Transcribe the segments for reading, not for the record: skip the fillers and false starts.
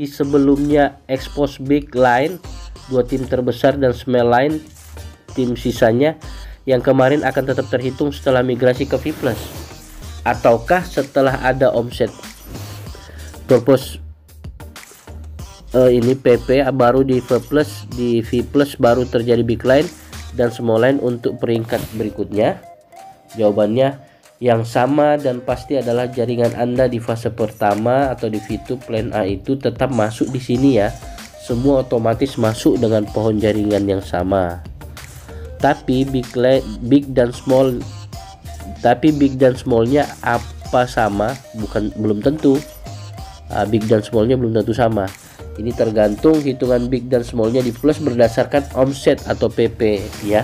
di sebelumnya Expose Big Line, dua tim terbesar, dan Small Line, tim sisanya yang kemarin akan tetap terhitung setelah migrasi ke V+, ataukah setelah ada omset purpose ini PP baru di V+, di V+ baru terjadi Big Line dan Small Line untuk peringkat berikutnya? Jawabannya yang sama dan pasti adalah jaringan Anda di fase pertama atau di V2 plan A itu tetap masuk di sini ya. Semua otomatis masuk dengan pohon jaringan yang sama. Tapi big dan smallnya apa sama? Belum tentu. Big dan smallnya belum tentu sama. Ini tergantung hitungan big dan smallnya di plus berdasarkan omset atau PP ya.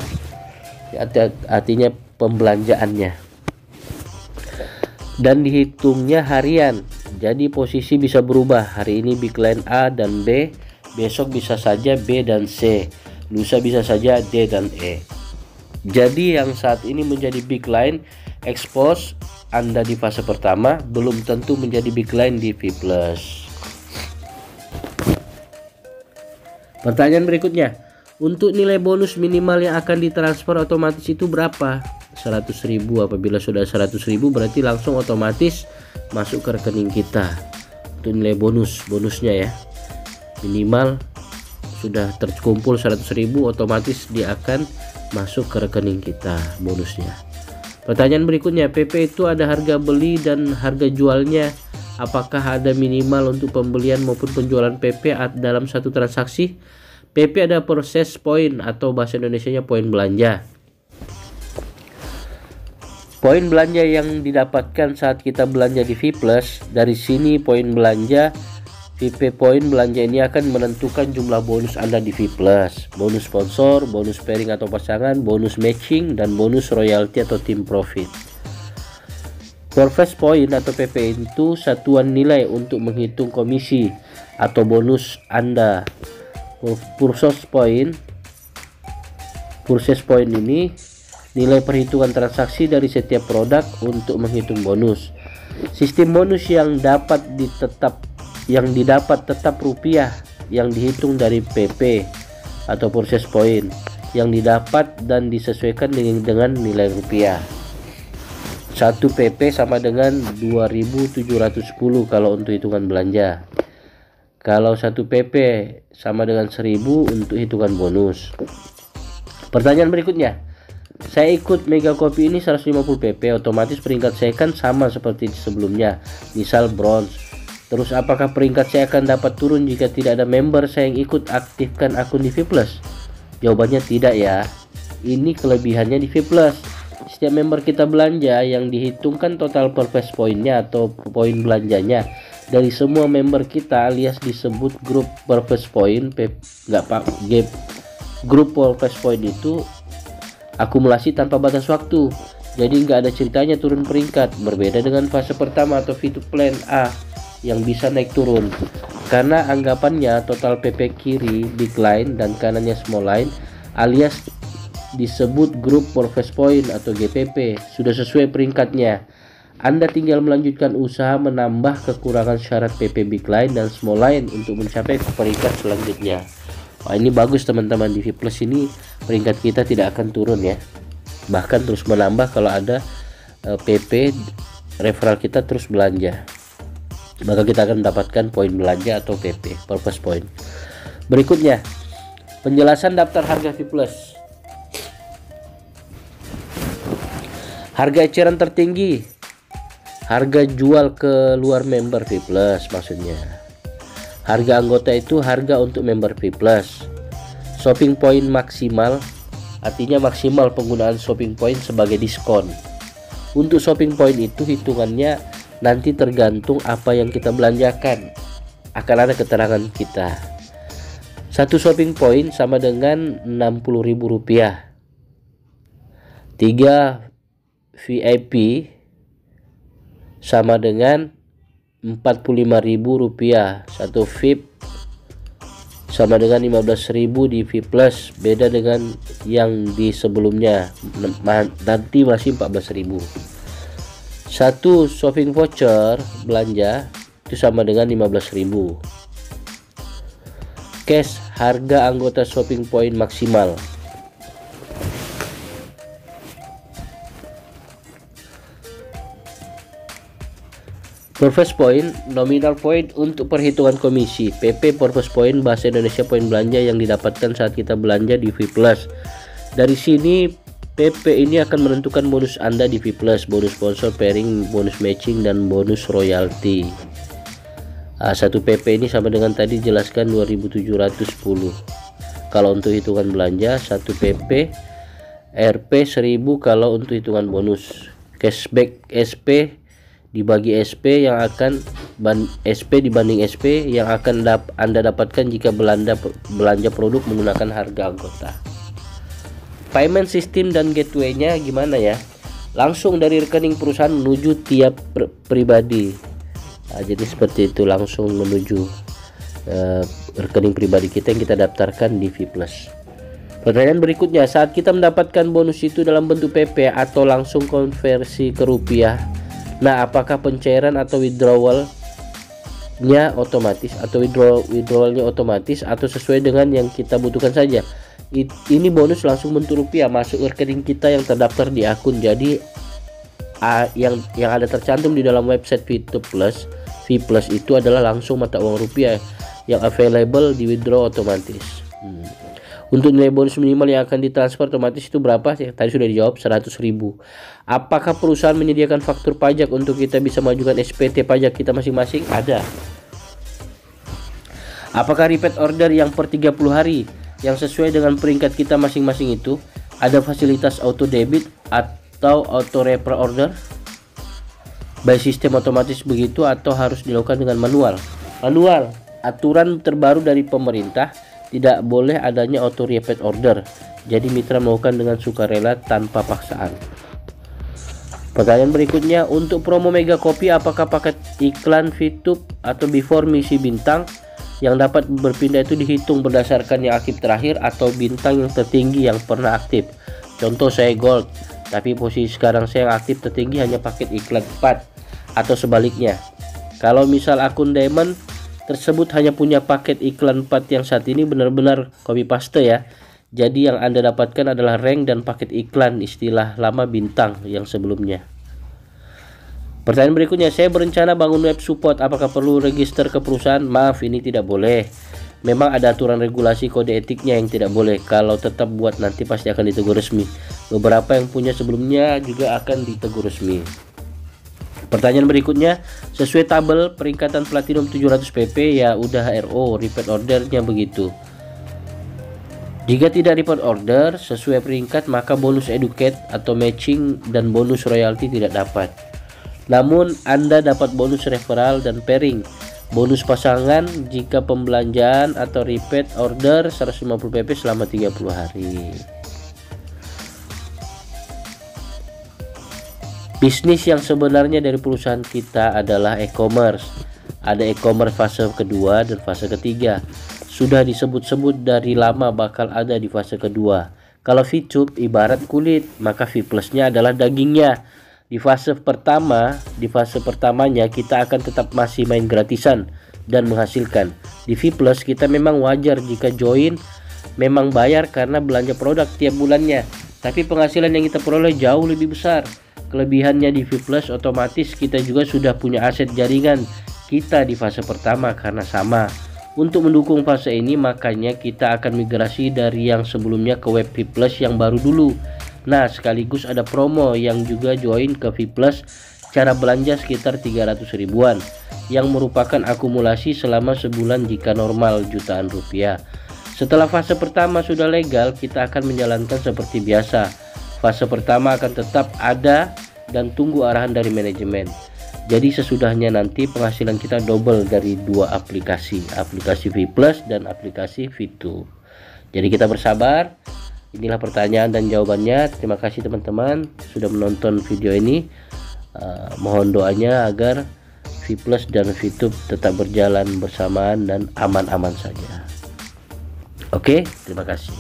Artinya pembelanjaannya. Dan dihitungnya harian. Jadi posisi bisa berubah. Hari ini big line A dan B, besok bisa saja B dan C. Lusa bisa saja D dan E. Jadi yang saat ini menjadi big line expose Anda di fase pertama belum tentu menjadi big line di V+. Pertanyaan berikutnya, untuk nilai bonus minimal yang akan ditransfer otomatis itu berapa? 100.000. Apabila sudah 100.000 berarti langsung otomatis masuk ke rekening kita. Untuk nilai bonusnya ya, minimal sudah terkumpul 100.000 otomatis dia akan masuk ke rekening kita bonusnya. Pertanyaan berikutnya, PP itu ada harga beli dan harga jualnya. Apakah ada minimal untuk pembelian maupun penjualan PP dalam satu transaksi? PP ada proses poin atau bahasa Indonesianya poin belanja. Poin belanja yang didapatkan saat kita belanja di V+, dari sini poin belanja VP poin belanja ini akan menentukan jumlah bonus Anda di V+, bonus sponsor, bonus pairing atau pasangan, bonus matching, dan bonus royalty atau team profit. Purchase point atau PP itu satuan nilai untuk menghitung komisi atau bonus Anda. Purchase point ini nilai perhitungan transaksi dari setiap produk untuk menghitung bonus. Sistem bonus yang didapat tetap rupiah yang dihitung dari PP atau purchase point yang didapat dan disesuaikan dengan nilai rupiah. 1 PP sama dengan 2.710 kalau untuk hitungan belanja. Kalau 1 PP sama dengan 1.000 untuk hitungan bonus. Pertanyaan berikutnya, saya ikut Mega Kopi ini 150 PP, otomatis peringkat saya kan sama seperti sebelumnya, misal bronze. Terus apakah peringkat saya akan dapat turun jika tidak ada member saya yang ikut aktifkan akun di V+? Jawabannya tidak ya. Ini kelebihannya di V+. Setiap member kita belanja yang dihitungkan total purchase pointnya atau poin belanjanya dari semua member kita alias disebut grup purchase point. Grup purchase point itu akumulasi tanpa batas waktu. Jadi nggak ada ceritanya turun peringkat. Berbeda dengan fase pertama atau V2 plan A yang bisa naik turun karena anggapannya total PP kiri big line dan kanannya small line alias disebut grup purchase point atau GPP sudah sesuai peringkatnya. Anda tinggal melanjutkan usaha menambah kekurangan syarat PP big line dan small line untuk mencapai peringkat selanjutnya. Wah, ini bagus teman-teman, di V+ ini peringkat kita tidak akan turun ya, bahkan terus menambah kalau ada PP referral kita terus belanja. Maka kita akan mendapatkan poin belanja atau PP, purchase point. Berikutnya, penjelasan daftar harga V+. Harga eceran tertinggi, harga jual ke luar member V+, maksudnya. Harga anggota itu harga untuk member V+. Shopping point maksimal, artinya maksimal penggunaan shopping point sebagai diskon. Untuk shopping point itu hitungannya nanti tergantung apa yang kita belanjakan, akan ada keterangan kita. 1 shopping point sama dengan Rp60.000. 3 VIP sama dengan Rp45.000. 1 VIP sama dengan 15.000 di V+, beda dengan yang di sebelumnya, nanti masih 14.000. 1 shopping voucher belanja itu sama dengan 15.000. Cash, harga anggota shopping point maksimal. Purpose point, nominal point untuk perhitungan komisi. PP purpose point bahasa Indonesia poin belanja yang didapatkan saat kita belanja di V+. Dari sini PP ini akan menentukan bonus Anda di V+, bonus sponsor, pairing, bonus matching, dan bonus royalty. Satu PP ini sama dengan tadi jelaskan 2710. Kalau untuk hitungan belanja, 1 PP RP 1000 kalau untuk hitungan bonus. Cashback SP dibagi SP yang akan SP dibanding SP yang akan Anda dapatkan jika belanja produk menggunakan harga anggota. Payment system dan gateway-nya gimana ya? Langsung dari rekening perusahaan menuju tiap pribadi. Jadi seperti itu, langsung menuju rekening pribadi kita yang kita daftarkan di V+. Pertanyaan berikutnya, saat kita mendapatkan bonus itu dalam bentuk PP atau langsung konversi ke rupiah, nah apakah pencairan atau withdrawalnya otomatis atau withdrawalnya otomatis atau sesuai dengan yang kita butuhkan saja? Ini bonus langsung bentuk rupiah masuk rekening kita yang terdaftar di akun. Jadi yang ada tercantum di dalam website V+ itu adalah langsung mata uang rupiah yang available di withdraw otomatis. Untuk nilai bonus minimal yang akan ditransfer otomatis itu berapa? Tadi sudah dijawab, 100.000. Apakah perusahaan menyediakan faktur pajak untuk kita bisa mengajukan SPT pajak kita masing-masing? Ada. Apakah repeat order yang per 30 hari yang sesuai dengan peringkat kita masing-masing itu ada fasilitas auto debit atau auto refer order by sistem otomatis begitu atau harus dilakukan dengan manual? Manual. Aturan terbaru dari pemerintah, tidak boleh adanya auto repeat order. Jadi mitra melakukan dengan sukarela tanpa paksaan. Pertanyaan berikutnya, untuk promo Mega Kopi apakah paket iklan VTube atau before misi bintang yang dapat berpindah itu dihitung berdasarkan yang aktif terakhir atau bintang yang tertinggi yang pernah aktif? Contoh saya gold, tapi posisi sekarang saya yang aktif tertinggi hanya paket iklan 4, atau sebaliknya. Kalau misal akun diamond tersebut hanya punya paket iklan 4 yang saat ini, benar-benar copy paste ya. Jadi yang Anda dapatkan adalah rank dan paket iklan istilah lama bintang yang sebelumnya. Pertanyaan berikutnya, saya berencana bangun web support, apakah perlu register ke perusahaan? Maaf, ini tidak boleh. Memang ada aturan regulasi kode etiknya yang tidak boleh. Kalau tetap buat nanti pasti akan ditegur resmi. Beberapa yang punya sebelumnya juga akan ditegur resmi. Pertanyaan berikutnya, sesuai tabel peringkatan platinum 700 PP ya udah RO, repeat ordernya begitu. Jika tidak repeat order sesuai peringkat, maka bonus educate atau matching dan bonus royalty tidak dapat. Namun Anda dapat bonus referral dan pairing, bonus pasangan jika pembelanjaan atau repeat order 150 PP selama 30 hari. Bisnis yang sebenarnya dari perusahaan kita adalah e-commerce. Ada e-commerce fase kedua dan fase ketiga. Sudah disebut-sebut dari lama bakal ada di fase kedua. Kalau VTube ibarat kulit, maka V Plus-nya adalah dagingnya. Di fase pertamanya kita akan tetap masih main gratisan dan menghasilkan. Di V Plus kita memang wajar jika join memang bayar karena belanja produk tiap bulannya, tapi penghasilan yang kita peroleh jauh lebih besar. Kelebihannya di V Plus otomatis kita juga sudah punya aset jaringan kita di fase pertama karena sama. Untuk mendukung fase ini makanya kita akan migrasi dari yang sebelumnya ke web V Plus yang baru dulu. Nah, sekaligus ada promo yang juga join ke V Plus, cara belanja sekitar 300 ribuan yang merupakan akumulasi selama sebulan jika normal jutaan rupiah. Setelah fase pertama sudah legal, kita akan menjalankan seperti biasa. Fase pertama akan tetap ada dan tunggu arahan dari manajemen. Jadi sesudahnya nanti penghasilan kita double dari dua aplikasi V Plus dan aplikasi V2. Jadi kita bersabar. Inilah pertanyaan dan jawabannya. Terima kasih teman-teman sudah menonton video ini. Mohon doanya agar V Plus dan V2 tetap berjalan bersamaan dan aman-aman saja. Oke, terima kasih.